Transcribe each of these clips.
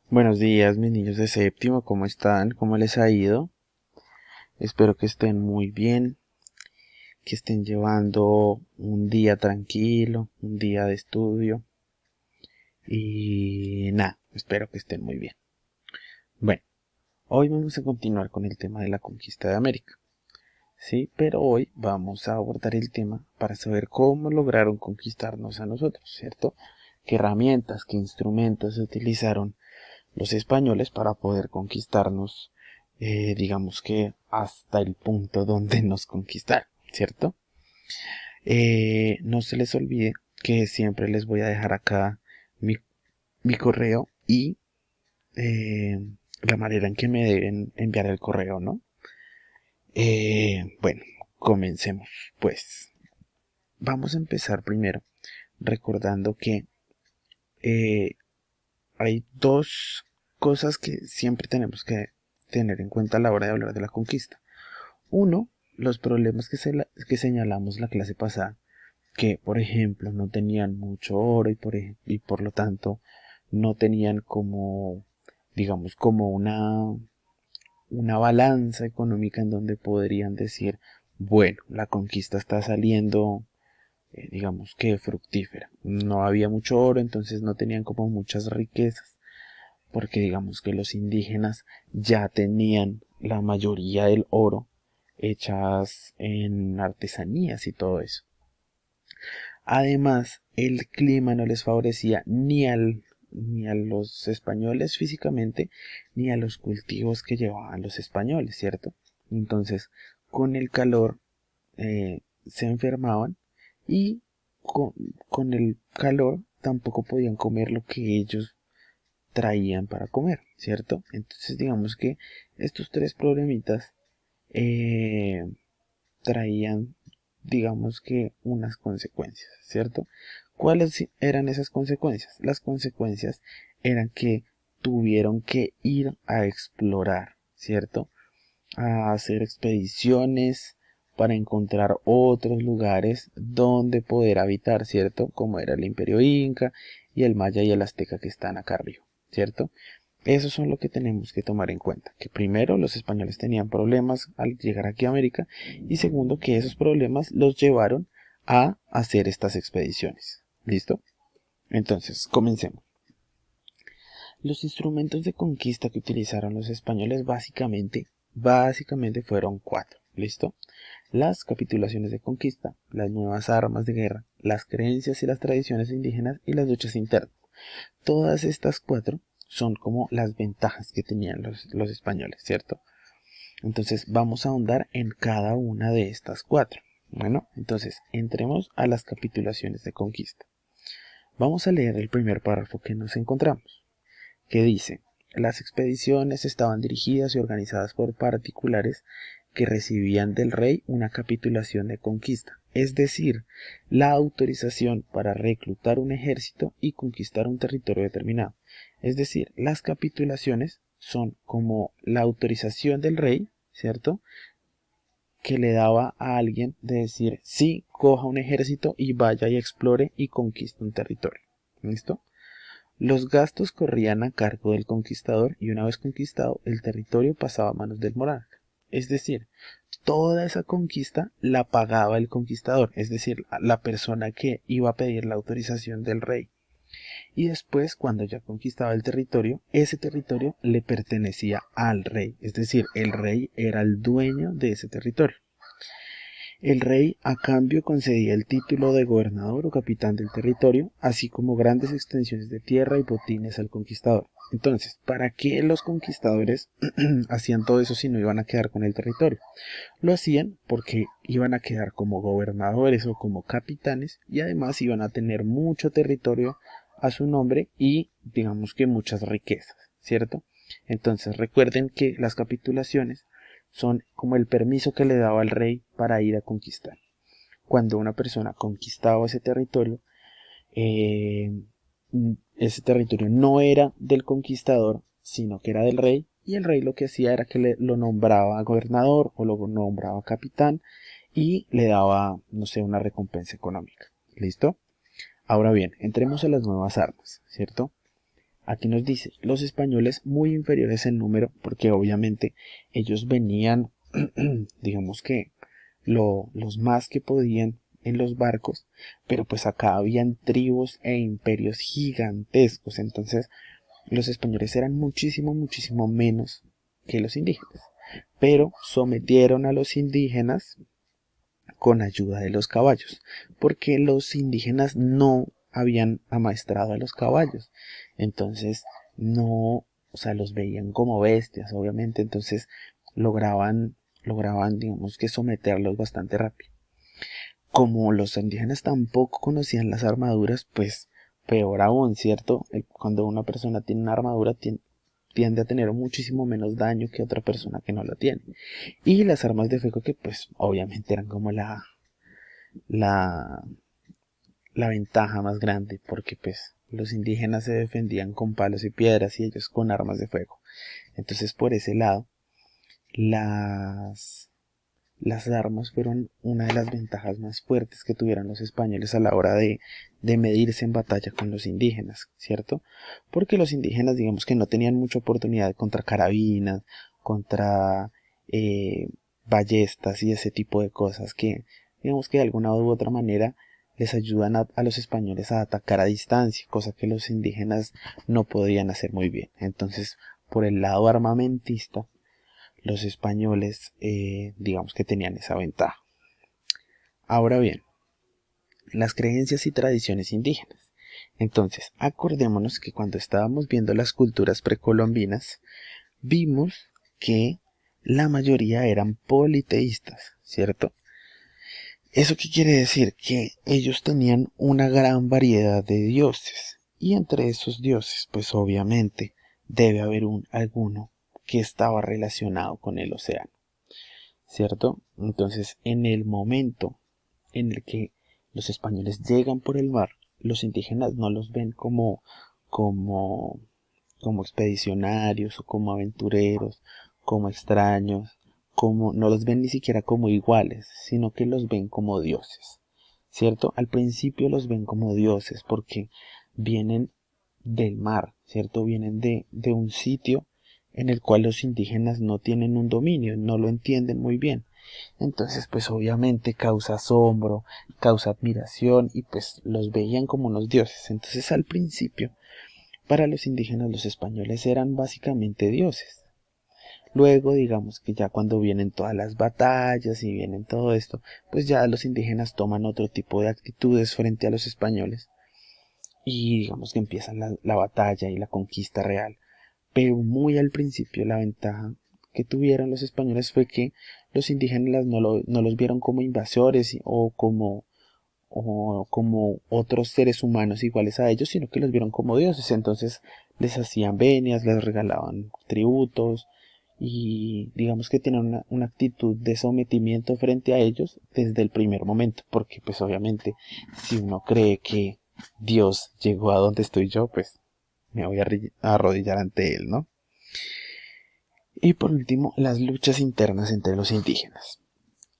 Buenos días, mis niños de séptimo, ¿cómo están? ¿Cómo les ha ido? Espero que estén muy bien, que estén llevando un día tranquilo, un día de estudio y nada, espero que estén muy bien. Bueno, hoy vamos a continuar con el tema de la conquista de América, ¿sí? Pero hoy vamos a abordar el tema para saber cómo lograron conquistarnos a nosotros, ¿cierto? ¿Qué herramientas, qué instrumentos utilizaron los españoles para poder conquistarnos, digamos que hasta el punto donde nos conquistaron, ¿cierto? No se les olvide que siempre les voy a dejar acá mi, mi correo y eh, la manera en que me deben enviar el correo, ¿no? Bueno, comencemos. Pues vamos a empezar primero recordando que eh, hay dos cosas que siempre tenemos que tener en cuenta a la hora de hablar de la conquista. Uno, los problemas que señalamos la clase pasada, que por ejemplo no tenían mucho oro y por lo tanto no tenían como, digamos, como una balanza económica en donde podrían decir, bueno, la conquista está saliendo, digamos que fructífera. No había mucho oro, entonces no tenían como muchas riquezas porque digamos que los indígenas ya tenían la mayoría del oro hechas en artesanías y todo eso. Además, el clima no les favorecía ni a los españoles físicamente, ni a los cultivos que llevaban los españoles, ¿cierto? Entonces, con el calor se enfermaban y con, con el calor tampoco podían comer lo que ellos traían para comer, ¿cierto? Entonces digamos que estos tres problemitas eh, traían, digamos que unas consecuencias, ¿cierto? ¿Cuáles eran esas consecuencias? Las consecuencias eran que tuvieron que ir a explorar, ¿cierto? A hacer expediciones para encontrar otros lugares donde poder habitar, ¿cierto? Como era el Imperio Inca y el Maya y el Azteca que están acá arriba, ¿cierto? Eso son lo que tenemos que tomar en cuenta, que primero los españoles tenían problemas al llegar aquí a América y segundo que esos problemas los llevaron a hacer estas expediciones. ¿Listo? Entonces, comencemos. Los instrumentos de conquista que utilizaron los españoles básicamente fueron cuatro. ¿Listo? Las capitulaciones de conquista, las nuevas armas de guerra, las creencias y las tradiciones indígenas y las luchas internas. Todas estas cuatro son como las ventajas que tenían los españoles, ¿cierto? Entonces vamos a ahondar en cada una de estas cuatro. Bueno, entonces entremos a las capitulaciones de conquista. Vamos a leer el primer párrafo que nos encontramos, que dice: las expediciones estaban dirigidas y organizadas por particulares que recibían del rey una capitulación de conquista, es decir, la autorización para reclutar un ejército y conquistar un territorio determinado. Es decir, las capitulaciones son como la autorización del rey, ¿cierto? Que le daba a alguien de decir, sí, coja un ejército y vaya y explore y conquiste un territorio. ¿Listo? Los gastos corrían a cargo del conquistador y una vez conquistado el territorio pasaba a manos del monarca. Es decir, toda esa conquista la pagaba el conquistador, es decir, la persona que iba a pedir la autorización del rey. Y después, cuando ya conquistaba el territorio, ese territorio le pertenecía al rey, es decir, el rey era el dueño de ese territorio. El rey a cambio concedía el título de gobernador o capitán del territorio, así como grandes extensiones de tierra y botines al conquistador. Entonces, ¿para qué los conquistadores hacían todo eso si no iban a quedar con el territorio? Lo hacían porque iban a quedar como gobernadores o como capitanes y además iban a tener mucho territorio a su nombre y digamos que muchas riquezas, ¿cierto? Entonces recuerden que las capitulaciones son como el permiso que le daba al rey para ir a conquistar. Cuando una persona conquistaba eh, ese territorio no era del conquistador, sino que era del rey, y el rey lo que hacía era que lo nombraba gobernador o lo nombraba capitán y le daba, no sé, una recompensa económica. ¿Listo? Ahora bien, entremos a las nuevas armas, ¿cierto? Aquí nos dice, los españoles muy inferiores en número, porque obviamente ellos venían, digamos que los más que podían en los barcos, pero pues acá habían tribus e imperios gigantescos, entonces los españoles eran muchísimo, muchísimo menos que los indígenas, pero sometieron a los indígenas con ayuda de los caballos, porque los indígenas no habían amaestrado a los caballos, entonces no, o sea, los veían como bestias, obviamente, entonces lograban, digamos que someterlos bastante rápido. Como los indígenas tampoco conocían las armaduras, pues peor aún, ¿cierto? Cuando una persona tiene una armadura tiende a tener muchísimo menos daño que otra persona que no la tiene. Y las armas de fuego que pues obviamente eran como la, la ventaja más grande, porque pues los indígenas se defendían con palos y piedras y ellos con armas de fuego. Entonces por ese lado, las, las armas fueron una de las ventajas más fuertes que tuvieron los españoles a la hora de medirse en batalla con los indígenas, ¿cierto? Porque los indígenas, digamos que no tenían mucha oportunidad contra carabinas, contra eh, ballestas y ese tipo de cosas que, digamos que de alguna u otra manera les ayudan a los españoles a atacar a distancia, cosa que los indígenas no podían hacer muy bien. Entonces, por el lado armamentista, los españoles digamos que tenían esa ventaja. Ahora bien, las creencias y tradiciones indígenas. Entonces, acordémonos que cuando estábamos viendo las culturas precolombinas, vimos que la mayoría eran politeístas, ¿cierto? ¿Eso qué quiere decir? Que ellos tenían una gran variedad de dioses. Y entre esos dioses, pues obviamente debe haber alguno que estaba relacionado con el océano. ¿Cierto? Entonces, en el momento en el que los españoles llegan por el mar, los indígenas no los ven como, como expedicionarios o como aventureros, como extraños, no los ven ni siquiera como iguales, sino que los ven como dioses. ¿Cierto? Al principio los ven como dioses porque vienen del mar, ¿cierto? Vienen de un sitio en el cual los indígenas no tienen un dominio, no lo entienden muy bien. Entonces, pues obviamente causa asombro, causa admiración y pues los veían como unos dioses. Entonces, al principio, para los indígenas los españoles eran básicamente dioses. Luego, digamos que ya cuando vienen todas las batallas y vienen todo esto, pues ya los indígenas toman otro tipo de actitudes frente a los españoles y digamos que empieza la batalla y la conquista real. Pero muy al principio la ventaja que tuvieron los españoles fue que los indígenas no los vieron como invasores o como otros seres humanos iguales a ellos, sino que los vieron como dioses. Entonces les hacían venias, les regalaban tributos y digamos que tenían una actitud de sometimiento frente a ellos desde el primer momento, porque pues obviamente si uno cree que Dios llegó a donde estoy yo, pues me voy a arrodillar ante él, ¿no? Y por último, las luchas internas entre los indígenas.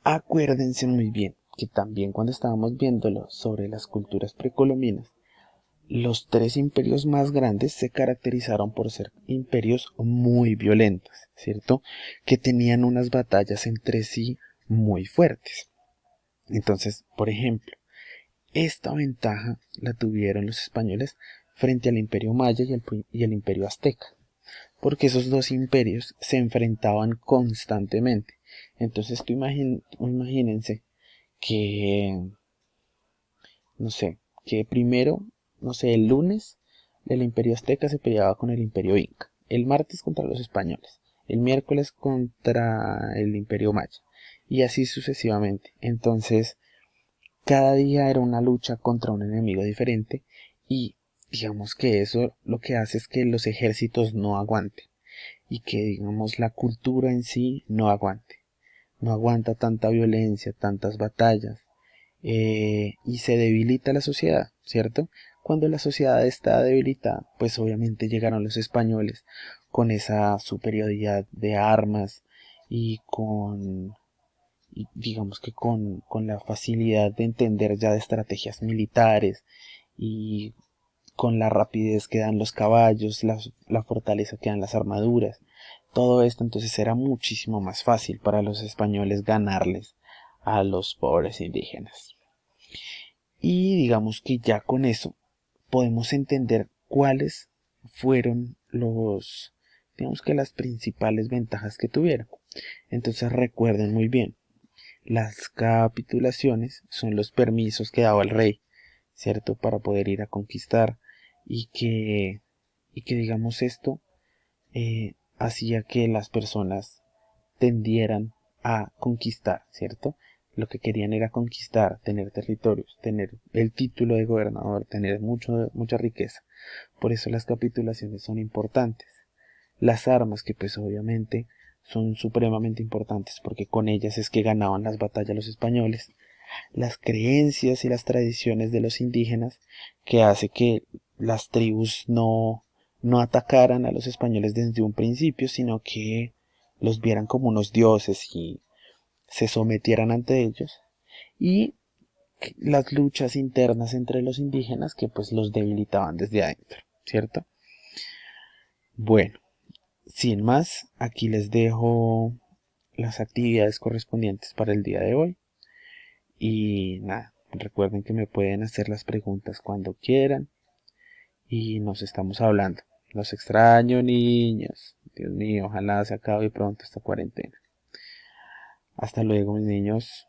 Acuérdense muy bien que también cuando estábamos viéndolo sobre las culturas precolombinas, los tres imperios más grandes se caracterizaron por ser imperios muy violentos, ¿cierto? Que tenían unas batallas entre sí muy fuertes. Entonces, por ejemplo, esta ventaja la tuvieron los españoles frente al imperio maya y el imperio azteca, porque esos dos imperios se enfrentaban constantemente. Entonces imagínense que, no sé, que primero, no sé, el lunes el imperio azteca se peleaba con el imperio inca, el martes contra los españoles, el miércoles contra el imperio maya, y así sucesivamente. Entonces, cada día era una lucha contra un enemigo diferente y digamos que eso lo que hace es que los ejércitos no aguanten y que digamos la cultura en sí no aguante, no aguanta tanta violencia, tantas batallas y se debilita la sociedad, ¿cierto? Cuando la sociedad está debilitada, pues obviamente llegaron los españoles con esa superioridad de armas y y digamos que con la facilidad de entender ya de estrategias militares y con la rapidez que dan los caballos, la fortaleza que dan las armaduras, todo esto entonces era muchísimo más fácil para los españoles ganarles a los pobres indígenas. Y digamos que ya con eso podemos entender cuáles fueron digamos que las principales ventajas que tuvieron. Entonces recuerden muy bien, las capitulaciones son los permisos que daba el rey, ¿cierto? Para poder ir a conquistar y que digamos esto hacía que las personas tendieran a conquistar, ¿cierto? Lo que querían era conquistar, tener territorios, tener el título de gobernador, tener mucha riqueza. Por eso las capitulaciones son importantes. Las armas, que pues obviamente son supremamente importantes porque con ellas es que ganaban las batallas los españoles. Las creencias y las tradiciones de los indígenas, que hace que las tribus no atacaran a los españoles desde un principio, sino que los vieran como unos dioses y se sometieran ante ellos. Y las luchas internas entre los indígenas que pues los debilitaban desde adentro, ¿cierto? Bueno, sin más, aquí les dejo las actividades correspondientes para el día de hoy. Y nada, recuerden que me pueden hacer las preguntas cuando quieran. Y nos estamos hablando. Los extraño, niños. Dios mío, ojalá se acabe pronto esta cuarentena. Hasta luego, mis niños.